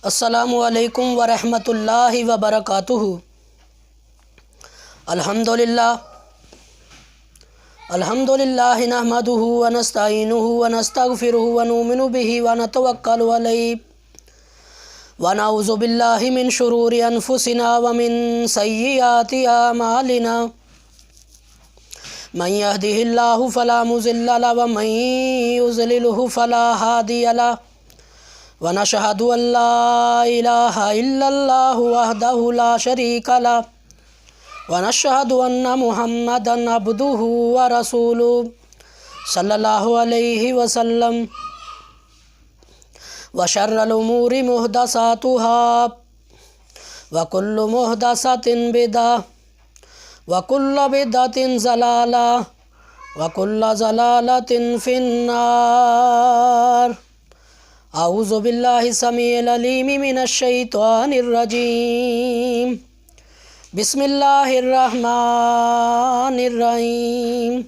السلام علیکم ورحمۃ اللہ وبرکاتہ۔ الحمدللہ نحمدہ ونستعینہ ونستغفرہ ونؤمن بہ ونتوکل علیہ ونعوذ باللہ من شرور انفسنا ومن سیئات اعمالنا من یہدہ اللہ فلا مضل لہ ومن یضللہ فلا ہادی لہ ونشہد ان لا الہ الا اللہ وحدہ لا شریک لہ ونشہد ان محمدا عبدہ ورسولہ صلی اللہ علیہ وسلم وشر الامور محدثاتها وکل محدثۃ بدعہ وکل بدعۃ ضلالہ وکل ضلالۃ فی النار۔ اعوذ باللہ السمیع العلیم من الشیطان الرجیم، بسم اللہ الرحمن الرحیم۔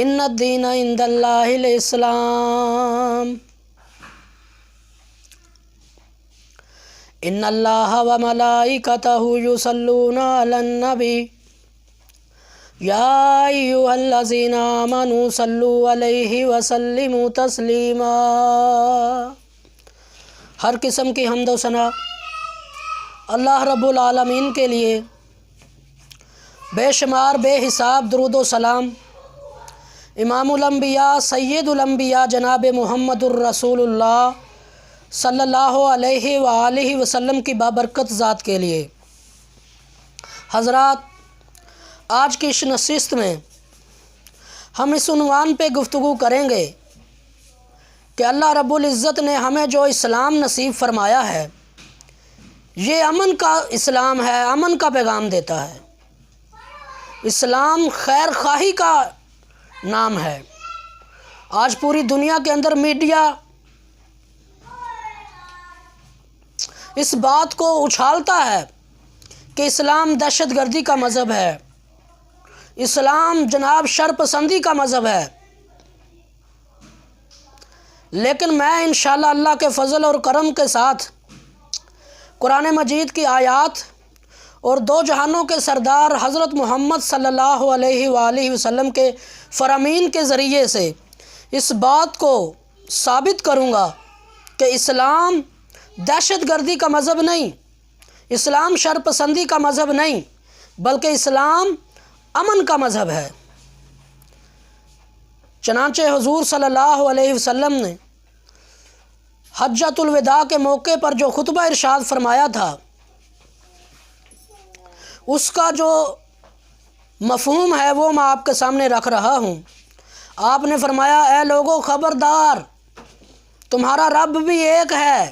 ان الدین عند اللہ الاسلام، ان اللہ وملائکتہ یصلون علی النبی یا ایھا الذین آمنوا صلوا علیہ وسلموا تسلیما۔ ہر قسم کی حمد و ثنا اللہ رب العالمین کے لیے، بے شمار بے حساب درود و سلام امام الانبیاء سید الانبیاء جناب محمد الرسول اللہ صلی اللہ علیہ وآلہ وسلم کی بابرکت ذات کے لیے۔ حضرات، آج کی اس نشست میں ہم اس عنوان پہ گفتگو کریں گے کہ اللہ رب العزت نے ہمیں جو اسلام نصیب فرمایا ہے، یہ امن کا اسلام ہے، امن کا پیغام دیتا ہے۔ اسلام خیر خواہی کا نام ہے۔ آج پوری دنیا کے اندر میڈیا اس بات کو اچھالتا ہے کہ اسلام دہشت گردی کا مذہب ہے، اسلام جناب شر پسندی کا مذہب ہے، لیکن میں انشاءاللہ اللہ کے فضل اور کرم کے ساتھ قرآن مجید کی آیات اور دو جہانوں کے سردار حضرت محمد صلی اللہ علیہ وآلہ وسلم کے فرامین کے ذریعے سے اس بات کو ثابت کروں گا کہ اسلام دہشت گردی کا مذہب نہیں، اسلام شر پسندی کا مذہب نہیں، بلکہ اسلام امن کا مذہب ہے۔ چنانچہ حضور صلی اللہ علیہ وسلم نے حجۃ الوداع کے موقع پر جو خطبہ ارشاد فرمایا تھا، اس کا جو مفہوم ہے وہ میں آپ کے سامنے رکھ رہا ہوں۔ آپ نے فرمایا، اے لوگو خبردار، تمہارا رب بھی ایک ہے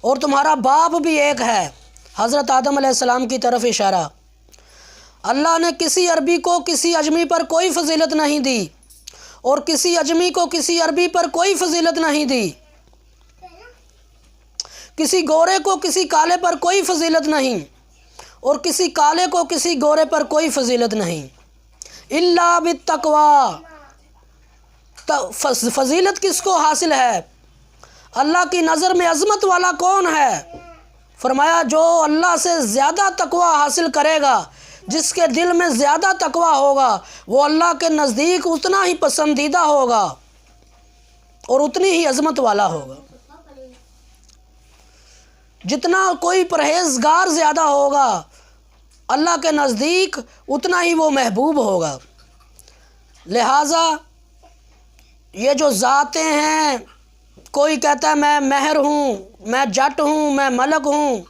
اور تمہارا باپ بھی ایک ہے، حضرت آدم علیہ السلام کی طرف اشارہ۔ اللہ نے کسی عربی کو کسی اجمی پر کوئی فضیلت نہیں دی اور کسی اجمی کو کسی عربی پر کوئی فضیلت نہیں دی، کسی گورے کو کسی کالے پر کوئی فضیلت نہیں اور کسی کالے کو کسی گورے پر کوئی فضیلت نہیں، الا بالتقوی۔ فضیلت کس کو حاصل ہے؟ اللہ کی نظر میں عظمت والا کون ہے؟ فرمایا، جو اللہ سے زیادہ تقوی حاصل کرے گا، جس کے دل میں زیادہ تقوی ہوگا، وہ اللہ کے نزدیک اتنا ہی پسندیدہ ہوگا اور اتنی ہی عظمت والا ہوگا۔ جتنا کوئی پرہیزگار زیادہ ہوگا، اللہ کے نزدیک اتنا ہی وہ محبوب ہوگا۔ لہٰذا یہ جو ذاتیں ہیں، کوئی کہتا ہے میں مہر ہوں، میں جٹ ہوں، میں ملک ہوں،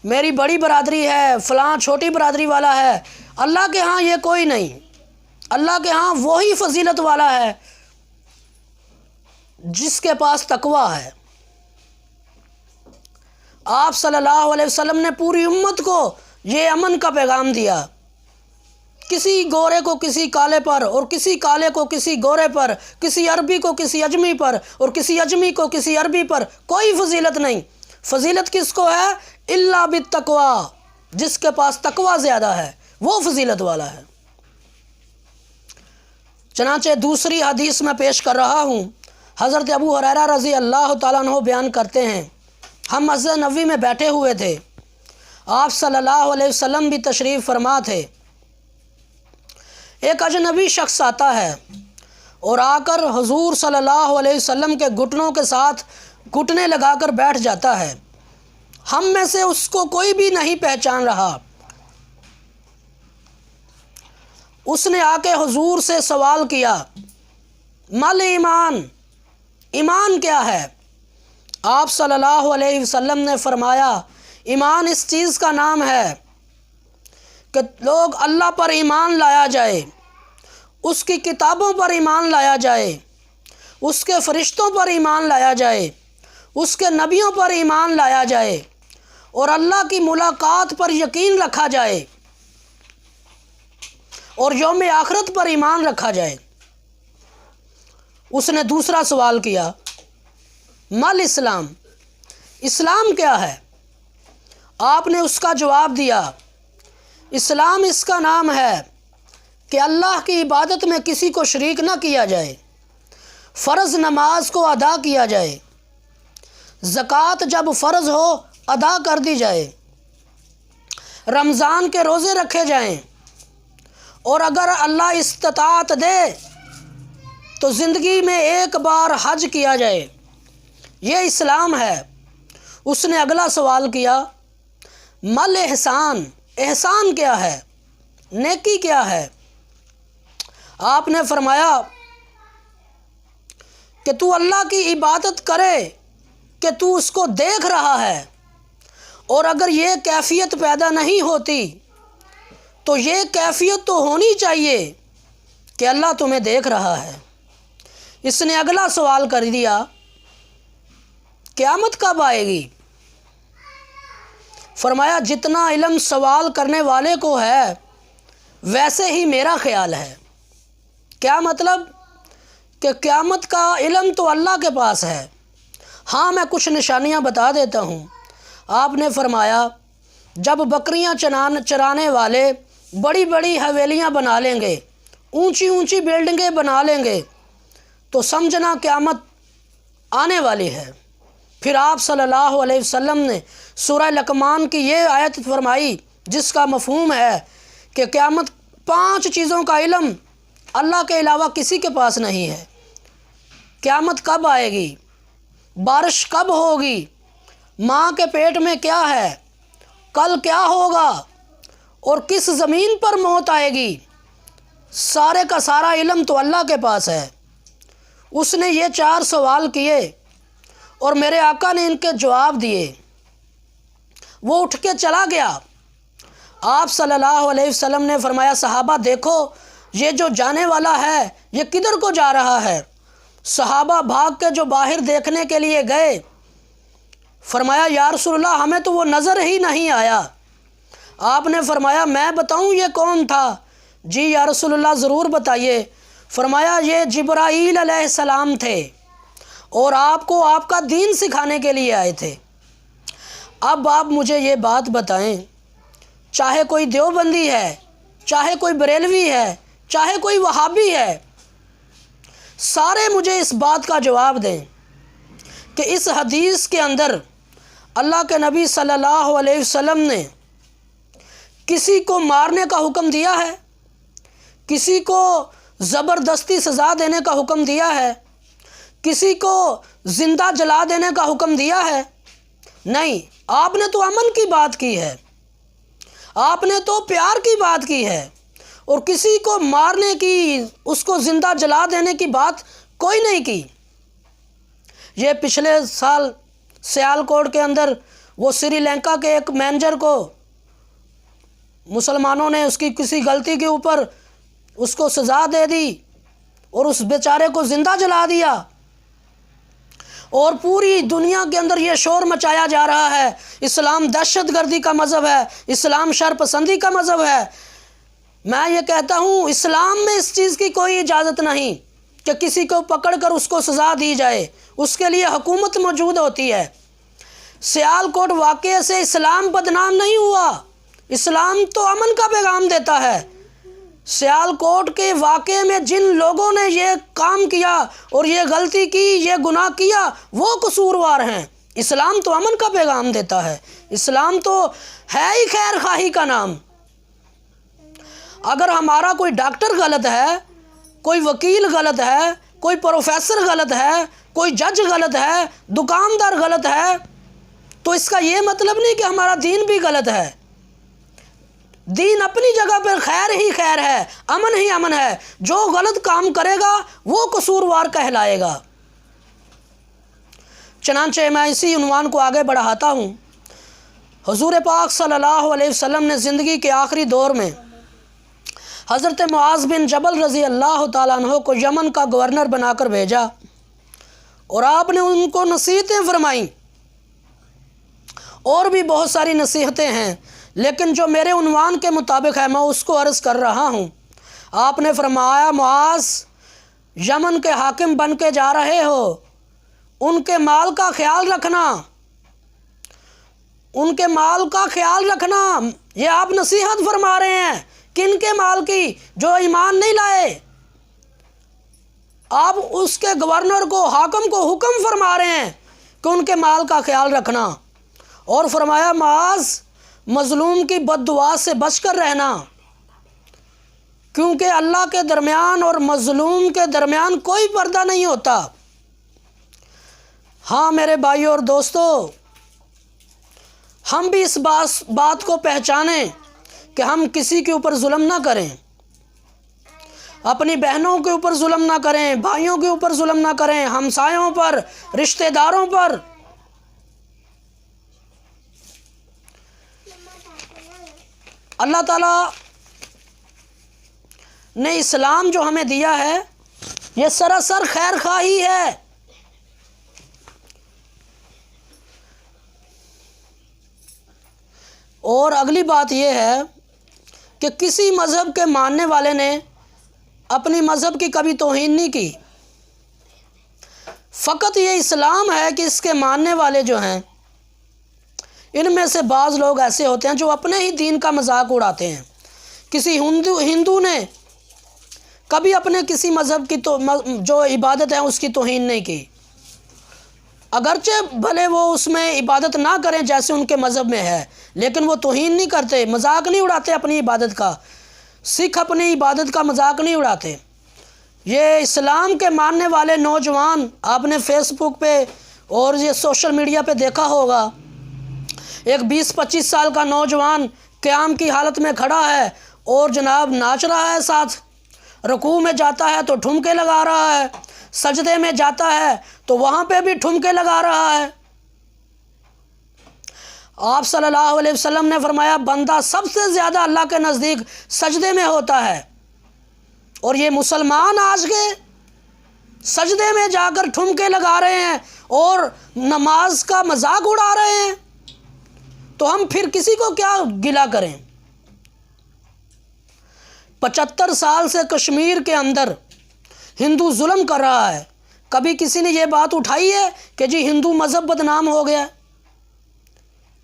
میری بڑی برادری ہے، فلاں چھوٹی برادری والا ہے، اللہ کے ہاں یہ کوئی نہیں۔ اللہ کے ہاں وہی فضیلت والا ہے جس کے پاس تقوی ہے۔ آپ صلی اللہ علیہ وسلم نے پوری امت کو یہ امن کا پیغام دیا۔ کسی گورے کو کسی کالے پر اور کسی کالے کو کسی گورے پر، کسی عربی کو کسی اجمی پر اور کسی اجمی کو کسی عربی پر کوئی فضیلت نہیں۔ فضیلت کس کو ہے؟ الا بالتقوی، جس کے پاس تقوی زیادہ ہے وہ فضیلت والا ہے۔ چنانچہ دوسری حدیث میں پیش کر رہا ہوں، حضرت ابو ہریرہ رضی اللہ تعالیٰ عنہ بیان کرتے ہیں، ہم مسجد نبوی میں بیٹھے ہوئے تھے، آپ صلی اللہ علیہ وسلم بھی تشریف فرما تھے۔ ایک اجنبی شخص آتا ہے اور آ کر حضور صلی اللہ علیہ وسلم کے گھٹنوں کے ساتھ گھٹنے لگا کر بیٹھ جاتا ہے۔ ہم میں سے اس کو کوئی بھی نہیں پہچان رہا۔ اس نے آ کے حضور سے سوال کیا، مل ایمان، ایمان کیا ہے؟ آپ صلی اللہ علیہ وسلم نے فرمایا، ایمان اس چیز کا نام ہے کہ لوگ اللہ پر ایمان لایا جائے، اس کی کتابوں پر ایمان لایا جائے، اس کے فرشتوں پر ایمان لایا جائے، اس کے نبیوں پر ایمان لایا جائے، اور اللہ کی ملاقات پر یقین رکھا جائے، اور یوم آخرت پر ایمان رکھا جائے۔ اس نے دوسرا سوال کیا، مل اسلام، اسلام کیا ہے؟ آپ نے اس کا جواب دیا، اسلام اس کا نام ہے کہ اللہ کی عبادت میں کسی کو شریک نہ کیا جائے، فرض نماز کو ادا کیا جائے، زکوٰۃ جب فرض ہو ادا کر دی جائے، رمضان کے روزے رکھے جائیں، اور اگر اللہ استطاعت دے تو زندگی میں ایک بار حج کیا جائے۔ یہ اسلام ہے۔ اس نے اگلا سوال کیا، مل احسان، احسان کیا ہے؟ نیکی کیا ہے؟ آپ نے فرمایا کہ تو اللہ کی عبادت کرے کہ تو اس کو دیکھ رہا ہے، اور اگر یہ کیفیت پیدا نہیں ہوتی تو یہ کیفیت تو ہونی چاہیے کہ اللہ تمہیں دیکھ رہا ہے۔ اس نے اگلا سوال کر دیا، قیامت کب آئے گی؟ فرمایا جتنا علم سوال کرنے والے کو ہے ویسے ہی میرا خیال ہے۔ کیا مطلب؟ کہ قیامت کا علم تو اللہ کے پاس ہے، ہاں میں کچھ نشانیاں بتا دیتا ہوں۔ آپ نے فرمایا جب بکریاں چرانے والے بڑی بڑی حویلیاں بنا لیں گے، اونچی اونچی بلڈنگیں بنا لیں گے، تو سمجھنا قیامت آنے والی ہے۔ پھر آپ صلی اللہ علیہ وسلم نے سورہ لقمان کی یہ آیت فرمائی جس کا مفہوم ہے کہ قیامت 5 چیزوں کا علم اللہ کے علاوہ کسی کے پاس نہیں ہے۔ قیامت کب آئے گی؟ بارش کب ہوگی؟ ماں کے پیٹ میں کیا ہے؟ کل کیا ہوگا؟ اور کس زمین پر موت آئے گی؟ سارے کا سارا علم تو اللہ کے پاس ہے۔ اس نے یہ 4 سوال کیے اور میرے آقا نے ان کے جواب دیے۔ وہ اٹھ کے چلا گیا۔ آپ صلی اللہ علیہ وسلم نے فرمایا، صحابہ دیکھو یہ جو جانے والا ہے یہ کدھر کو جا رہا ہے؟ صحابہ بھاگ کے جو باہر دیکھنے کے لیے گئے، فرمایا یا رسول اللہ ہمیں تو وہ نظر ہی نہیں آیا۔ آپ نے فرمایا میں بتاؤں یہ کون تھا؟ جی یا رسول اللہ ضرور بتائیے۔ فرمایا یہ جبرائیل علیہ السلام تھے اور آپ کو آپ کا دین سکھانے کے لیے آئے تھے۔ اب آپ مجھے یہ بات بتائیں، چاہے کوئی دیوبندی ہے، چاہے کوئی بریلوی ہے، چاہے کوئی وہابی ہے، سارے مجھے اس بات کا جواب دیں کہ اس حدیث کے اندر اللہ کے نبی صلی اللہ علیہ وسلم نے کسی کو مارنے کا حکم دیا ہے؟ کسی کو زبردستی سزا دینے کا حکم دیا ہے؟ کسی کو زندہ جلا دینے کا حکم دیا ہے؟ نہیں، آپ نے تو امن کی بات کی ہے، آپ نے تو پیار کی بات کی ہے، اور کسی کو مارنے کی، اس کو زندہ جلا دینے کی بات کوئی نہیں کی۔ یہ پچھلے سال سیالکوٹ کے اندر وہ سری لنکا کے ایک مینیجر کو مسلمانوں نے اس کی کسی غلطی کے اوپر اس کو سزا دے دی اور اس بیچارے کو زندہ جلا دیا، اور پوری دنیا کے اندر یہ شور مچایا جا رہا ہے اسلام دہشت گردی کا مذہب ہے، اسلام شر پسندی کا مذہب ہے۔ میں یہ کہتا ہوں اسلام میں اس چیز کی کوئی اجازت نہیں کہ کسی کو پکڑ کر اس کو سزا دی جائے، اس کے لیے حکومت موجود ہوتی ہے۔ سیالکوٹ واقعے سے اسلام بدنام نہیں ہوا، اسلام تو امن کا پیغام دیتا ہے۔ سیالکوٹ کے واقعے میں جن لوگوں نے یہ کام کیا اور یہ غلطی کی، یہ گناہ کیا، وہ قصوروار ہیں۔ اسلام تو امن کا پیغام دیتا ہے، اسلام تو ہے ہی خیر خواہی کا نام۔ اگر ہمارا کوئی ڈاکٹر غلط ہے، کوئی وکیل غلط ہے، کوئی پروفیسر غلط ہے، کوئی جج غلط ہے، دکاندار غلط ہے، تو اس کا یہ مطلب نہیں کہ ہمارا دین بھی غلط ہے۔ دین اپنی جگہ پر خیر ہی خیر ہے، امن ہی امن ہے۔ جو غلط کام کرے گا وہ قصوروار کہلائے گا۔ چنانچہ میں اسی عنوان کو آگے بڑھاتا ہوں۔ حضور پاک صلی اللہ علیہ وسلم نے زندگی کے آخری دور میں حضرت معاذ بن جبل رضی اللہ تعالیٰ عنہ کو یمن کا گورنر بنا کر بھیجا، اور آپ نے ان کو نصیحتیں فرمائیں، اور بھی بہت ساری نصیحتیں ہیں، لیکن جو میرے عنوان کے مطابق ہے میں اس کو عرض کر رہا ہوں۔ آپ نے فرمایا، معاذ، یمن کے حاکم بن کے جا رہے ہو، ان کے مال کا خیال رکھنا، ان کے مال کا خیال رکھنا۔ یہ آپ نصیحت فرما رہے ہیں، کن کے مال کی؟ جو ایمان نہیں لائے۔ آپ اس کے گورنر کو، حاکم کو حکم فرما رہے ہیں کہ ان کے مال کا خیال رکھنا، اور فرمایا، معاذ، مظلوم کی بد دعا سے بچ کر رہنا، کیونکہ اللہ کے درمیان اور مظلوم کے درمیان کوئی پردہ نہیں ہوتا۔ ہاں میرے بھائیوں اور دوستو، ہم بھی اس بات کو پہچانیں کہ ہم کسی کے اوپر ظلم نہ کریں، اپنی بہنوں کے اوپر ظلم نہ کریں، بھائیوں کے اوپر ظلم نہ کریں، ہمسایوں پر، رشتہ داروں پر۔ اللہ تعالیٰ نے اسلام جو ہمیں دیا ہے یہ سراسر خیر خواہی ہے۔ اور اگلی بات یہ ہے کہ کسی مذہب کے ماننے والے نے اپنی مذہب کی کبھی توہین نہیں کی۔ فقط یہ اسلام ہے کہ اس کے ماننے والے جو ہیں، ان میں سے بعض لوگ ایسے ہوتے ہیں جو اپنے ہی دین کا مذاق اڑاتے ہیں۔ کسی ہندو نے کبھی اپنے کسی مذہب کی جو عبادت ہے اس کی توہین نہیں کی، اگرچہ بھلے وہ اس میں عبادت نہ کریں جیسے ان کے مذہب میں ہے، لیکن وہ توہین نہیں کرتے، مذاق نہیں اڑاتے اپنی عبادت کا۔ سکھ اپنی عبادت کا مذاق نہیں اڑاتے۔ یہ اسلام کے ماننے والے نوجوان، آپ نے فیس بک پہ اور یہ سوشل میڈیا پہ دیکھا ہوگا، ایک 20-25 سال کا نوجوان قیام کی حالت میں کھڑا ہے اور جناب ناچ رہا ہے، ساتھ رکوع میں جاتا ہے تو ٹھمکے لگا رہا ہے، سجدے میں جاتا ہے تو وہاں پہ بھی ٹھمکے لگا رہا ہے۔ آپ صلی اللہ علیہ وسلم نے فرمایا، بندہ سب سے زیادہ اللہ کے نزدیک سجدے میں ہوتا ہے، اور یہ مسلمان آج کے سجدے میں جا کر ٹھمکے لگا رہے ہیں اور نماز کا مذاق اڑا رہے ہیں، تو ہم پھر کسی کو کیا گلہ کریں؟ 75 سال سے کشمیر کے اندر ہندو ظلم کر رہا ہے، کبھی کسی نے یہ بات اٹھائی ہے کہ جی ہندو مذہب بدنام ہو گیا؟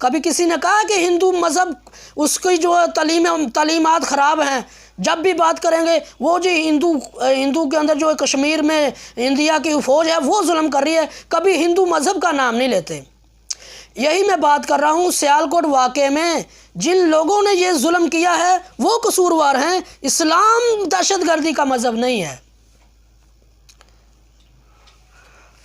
کبھی کسی نے کہا کہ ہندو مذہب اس کی جو تعلیمات خراب ہیں؟ جب بھی بات کریں گے وہ جی ہندو کے اندر جو کشمیر میں انڈیا کی فوج ہے وہ ظلم کر رہی ہے، کبھی ہندو مذہب کا نام نہیں لیتے۔ یہی میں بات کر رہا ہوں، سیالکوٹ واقعے میں جن لوگوں نے یہ ظلم کیا ہے وہ قصوروار ہیں۔ اسلام دہشت گردی کا مذہب نہیں ہے۔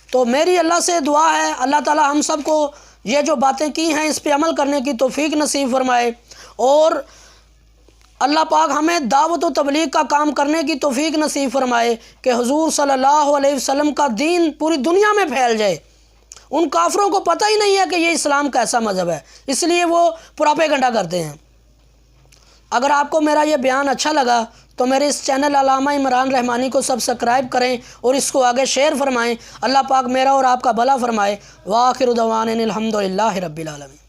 تو میری اللہ سے دعا ہے، اللہ تعالی ہم سب کو یہ جو باتیں کی ہیں اس پہ عمل کرنے کی توفیق نصیب فرمائے، اور اللہ پاک ہمیں دعوت و تبلیغ کا کام کرنے کی توفیق نصیب فرمائے کہ حضور صلی اللہ علیہ وسلم کا دین پوری دنیا میں پھیل جائے۔ ان کافروں کو پتہ ہی نہیں ہے کہ یہ اسلام کیسا مذہب ہے، اس لیے وہ پراپیگنڈا کرتے ہیں۔ اگر آپ کو میرا یہ بیان اچھا لگا تو میرے اس چینل علامہ عمران رحمانی کو سبسکرائب کریں اور اس کو آگے شیئر فرمائیں۔ اللہ پاک میرا اور آپ کا بھلا فرمائے۔ وآخر دعوانا الحمدللہ رب العالمین۔